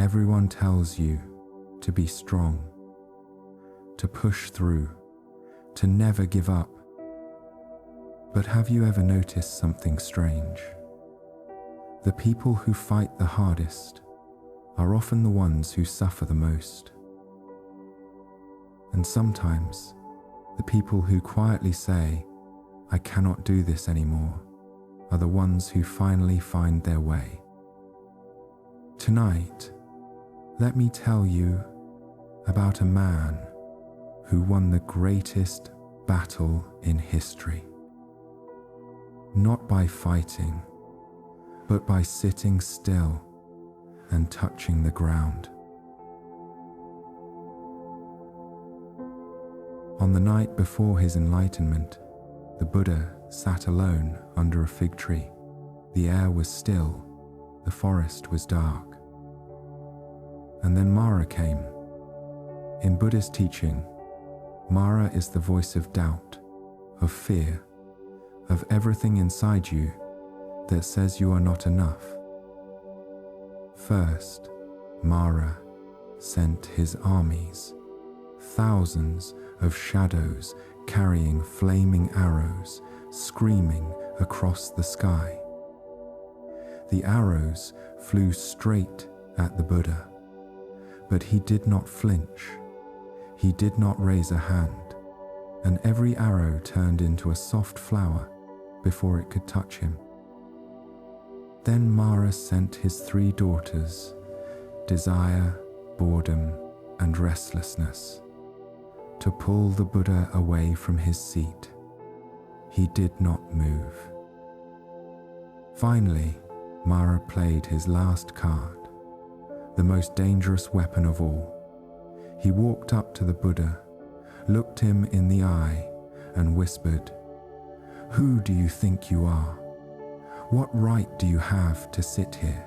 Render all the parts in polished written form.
Everyone tells you to be strong, to push through, to never give up. But have you ever noticed something strange? The people who fight the hardest are often the ones who suffer the most. And sometimes, the people who quietly say, "I cannot do this anymore," are the ones who finally find their way. Tonight, let me tell you about a man who won the greatest battle in history. Not by fighting, but by sitting still and touching the ground. On the night before his enlightenment, the Buddha sat alone under a fig tree. The air was still, the forest was dark. And then Mara came. In Buddhist teaching, Mara is the voice of doubt, of fear, of everything inside you that says you are not enough. First, Mara sent his armies, thousands of shadows carrying flaming arrows, screaming across the sky. The arrows flew straight at the Buddha, but he did not flinch. He did not raise a hand, and every arrow turned into a soft flower before it could touch him. Then Mara sent his 3 daughters, desire, boredom, and restlessness, to pull the Buddha away from his seat. He did not move. Finally, Mara played his last card, the most dangerous weapon of all. He walked up to the Buddha, looked him in the eye, and whispered, "Who do you think you are? What right do you have to sit here?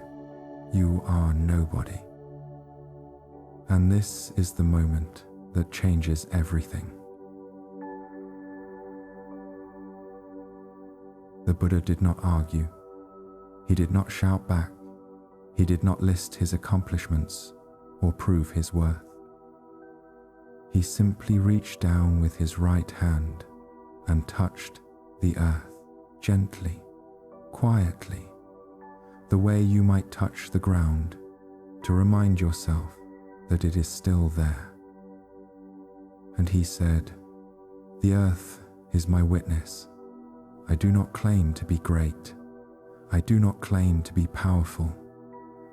You are nobody." And this is the moment that changes everything. The Buddha did not argue. He did not shout back. He did not list his accomplishments or prove his worth. He simply reached down with his right hand and touched the earth gently, quietly, the way you might touch the ground to remind yourself that it is still there. And he said, "The earth is my witness. I do not claim to be great. I do not claim to be powerful.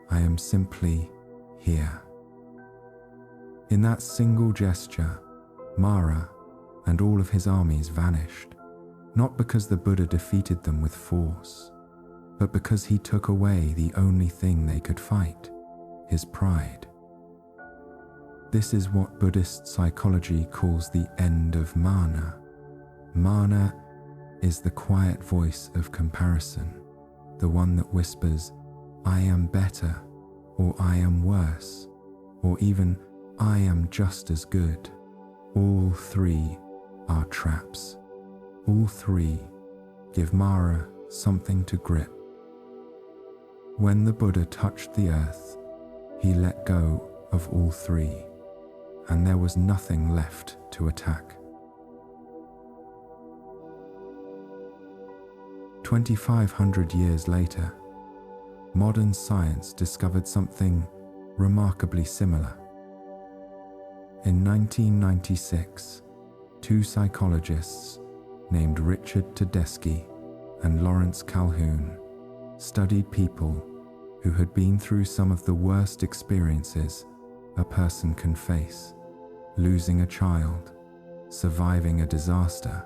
I am simply here." In that single gesture, Mara and all of his armies vanished, not because the Buddha defeated them with force, but because he took away the only thing they could fight, his pride. This is what Buddhist psychology calls the end of mana. Mana is the quiet voice of comparison, the one that whispers, "I am better," or "I am worse," or even "I am just as good." All 3 are traps. All 3 give Mara something to grip. When the Buddha touched the earth, he let go of all 3, and there was nothing left to attack. 2,500 years later, modern science discovered something remarkably similar. In 1996, 2 psychologists named Richard Tedeschi and Lawrence Calhoun studied people who had been through some of the worst experiences a person can face: losing a child, surviving a disaster,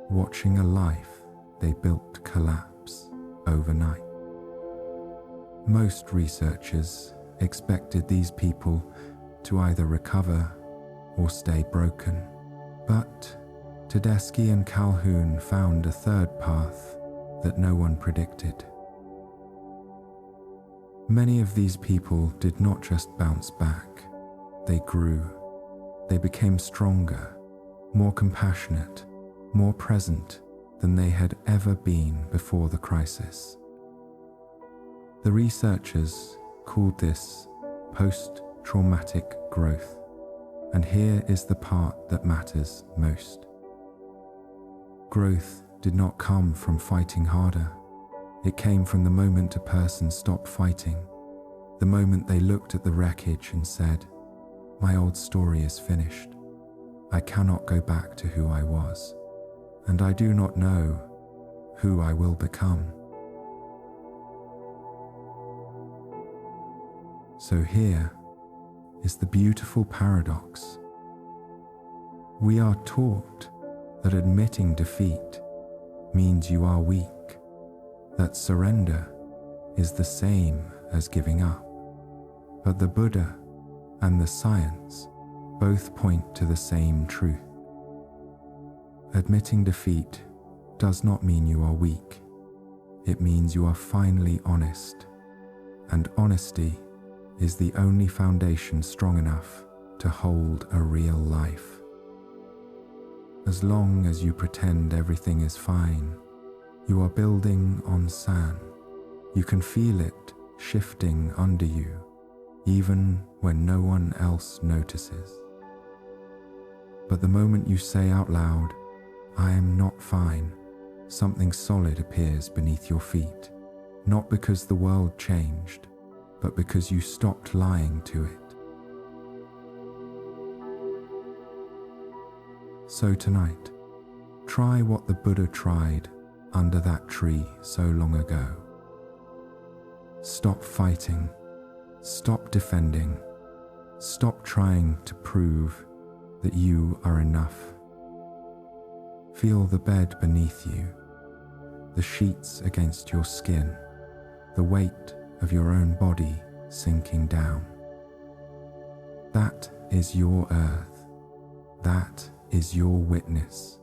watching a life they built collapse overnight. Most researchers expected these people to either recover or stay broken, but Tedeschi and Calhoun found a third path that no one predicted. Many of these people did not just bounce back, they grew. They became stronger, more compassionate, more present than they had ever been before the crisis. The researchers called this post-traumatic growth. And here is the part that matters most. Growth did not come from fighting harder. It came from the moment a person stopped fighting, the moment they looked at the wreckage and said, "My old story is finished. I cannot go back to who I was, and I do not know who I will become." So here is the beautiful paradox. We are taught that admitting defeat means you are weak, that surrender is the same as giving up. But the Buddha and the science both point to the same truth. Admitting defeat does not mean you are weak. It means you are finally honest, and honesty is the only foundation strong enough to hold a real life. As long as you pretend everything is fine, you are building on sand. You can feel it shifting under you, even when no one else notices. But the moment you say out loud, "I am not fine," something solid appears beneath your feet, not because the world changed, but because you stopped lying to it. So tonight, try what the Buddha tried under that tree so long ago. Stop fighting, stop defending, stop trying to prove that you are enough. Feel the bed beneath you, the sheets against your skin, the weight of your own body sinking down. That is your earth. That is your witness.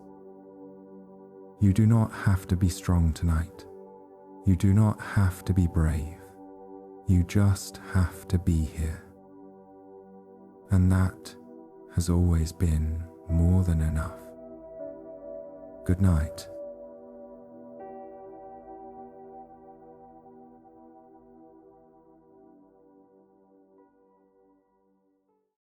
You do not have to be strong tonight. You do not have to be brave. You just have to be here. And that has always been more than enough. Good night.